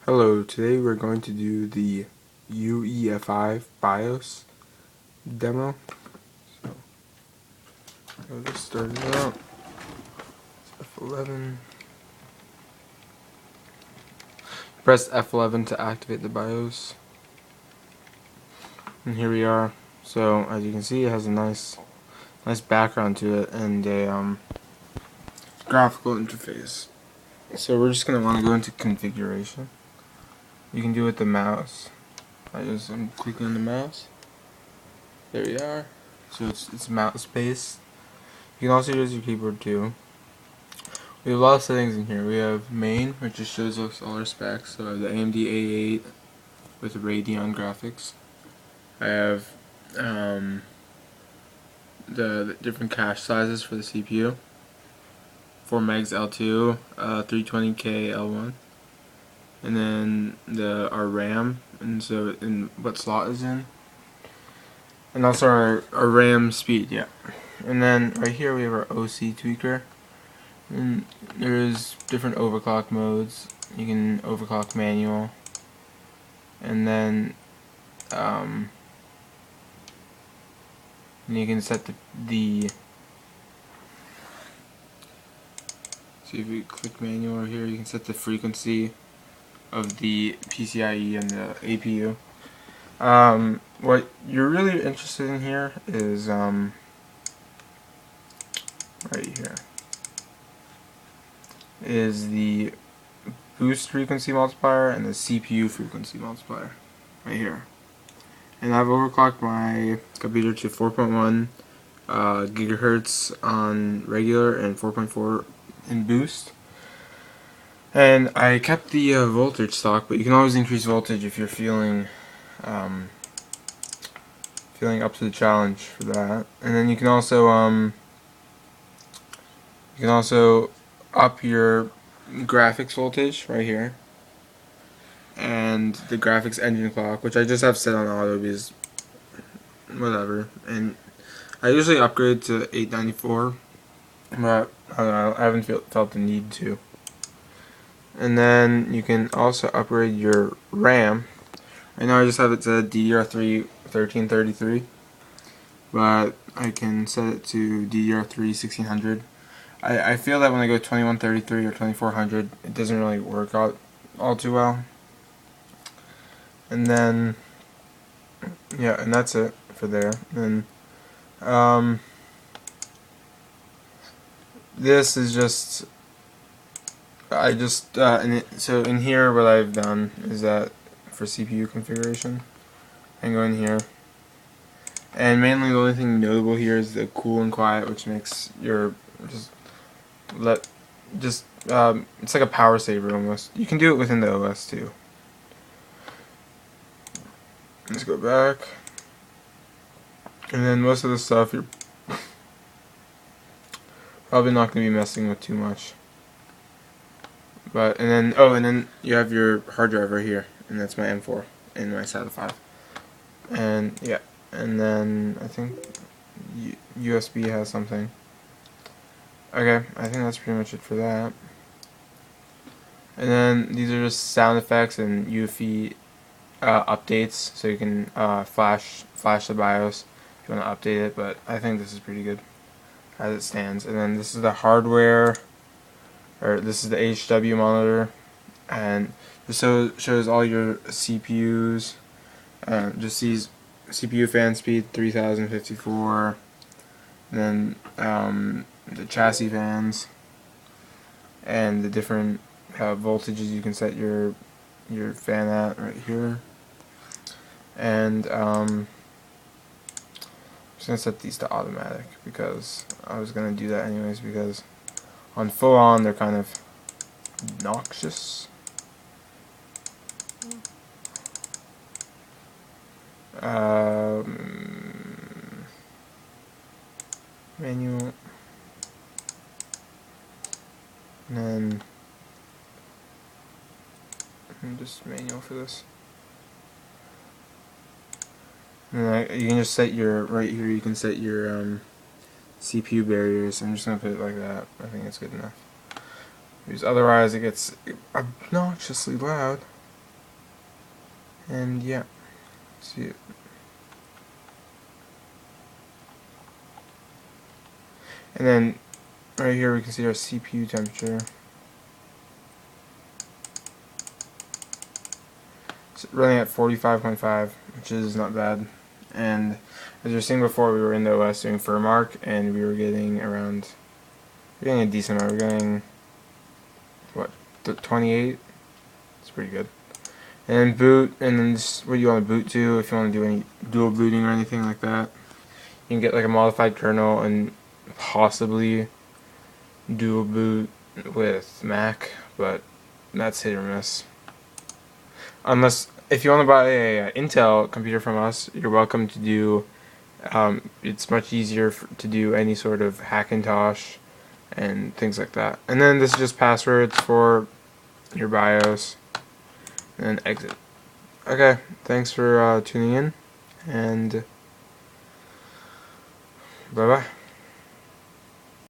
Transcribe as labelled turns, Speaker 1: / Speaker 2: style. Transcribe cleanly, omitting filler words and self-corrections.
Speaker 1: Hello, today we're going to do the UEFI BIOS demo. So, I'll just start it out. It's F11. Press F11 to activate the BIOS. And here we are. So, as you can see, it has a nice background to it and a graphical interface. So we're just going to want to go into configuration. You can do it with the mouse. I'm clicking on the mouse. There we are. So it's mouse based. You can also use your keyboard too. We have a lot of settings in here. We have main, which just shows us all our specs. So I have the AMD A8 with Radeon graphics. I have the different cache sizes for the CPU. 4 megs L2, 320K L1, and then our RAM, and so in what slot is in, and also our RAM speed, yeah. And then right here we have our OC tweaker. And there's different overclock modes. You can overclock manual, and then you can set the so if you click manual here, you can set the frequency of the PCIe and the APU. What you're really interested in here is right here is the boost frequency multiplier and the CPU frequency multiplier right here. And I've overclocked my computer to 4.1 gigahertz on regular and 4.4 in boost. And I kept the voltage stock, but you can always increase voltage if you're feeling up to the challenge for that. And then you can also up your graphics voltage right here, and the graphics engine clock, which I just have set on auto because whatever. And I usually upgrade to 894, but I don't know, I haven't felt the need to. And then you can also upgrade your RAM. Right now I just have it to DDR3 1333, but I can set it to DDR3 1600. I feel that when I go 2133 or 2400, it doesn't really work out all too well. And then, yeah, and that's it for there. And this is just, so in here what I've done is that for CPU configuration, I can go in here, and mainly the only thing notable here is the cool and quiet, which makes your it's like a power saver almost. You can do it within the OS too. Let's go back, and then most of the stuff you're probably not going to be messing with too much. But and then you have your hard drive right here, and that's my M4 and my SATA 5. And yeah, and then I think USB has something. Okay, I think that's pretty much it for that. And then these are just sound effects and UEFI updates, so you can flash the BIOS if you want to update it. But I think this is pretty good as it stands. And then this is the hardware, or this is the HW monitor, and this shows all your CPUs. Just these CPU fan speed 3054, and then the chassis fans, and the different voltages you can set your fan at right here. And I'm just gonna set these to automatic because I was gonna do that anyways, because on full on they're kind of obnoxious. Manual, and then just manual for this. And you can just set your, right here you can set your CPU barriers. I'm just going to put it like that. I think it's good enough. Because otherwise it gets obnoxiously loud. And yeah, see it. And then right here we can see our CPU temperature. It's running at 45.5, which is not bad. And as you were seeing before, we were in the OS doing firmware, and we were getting around, we're getting a decent amount. We're getting, what, 28? It's pretty good. And then boot, and then just what you want to boot to, if you want to do any dual booting or anything like that. You can get like a modified kernel and possibly dual boot with Mac, but that's hit or miss. Unless, if you want to buy a Intel computer from us, you're welcome to do, it's much easier to do any sort of Hackintosh and things like that. And then this is just passwords for your BIOS, and then exit. Okay, thanks for tuning in, and bye-bye.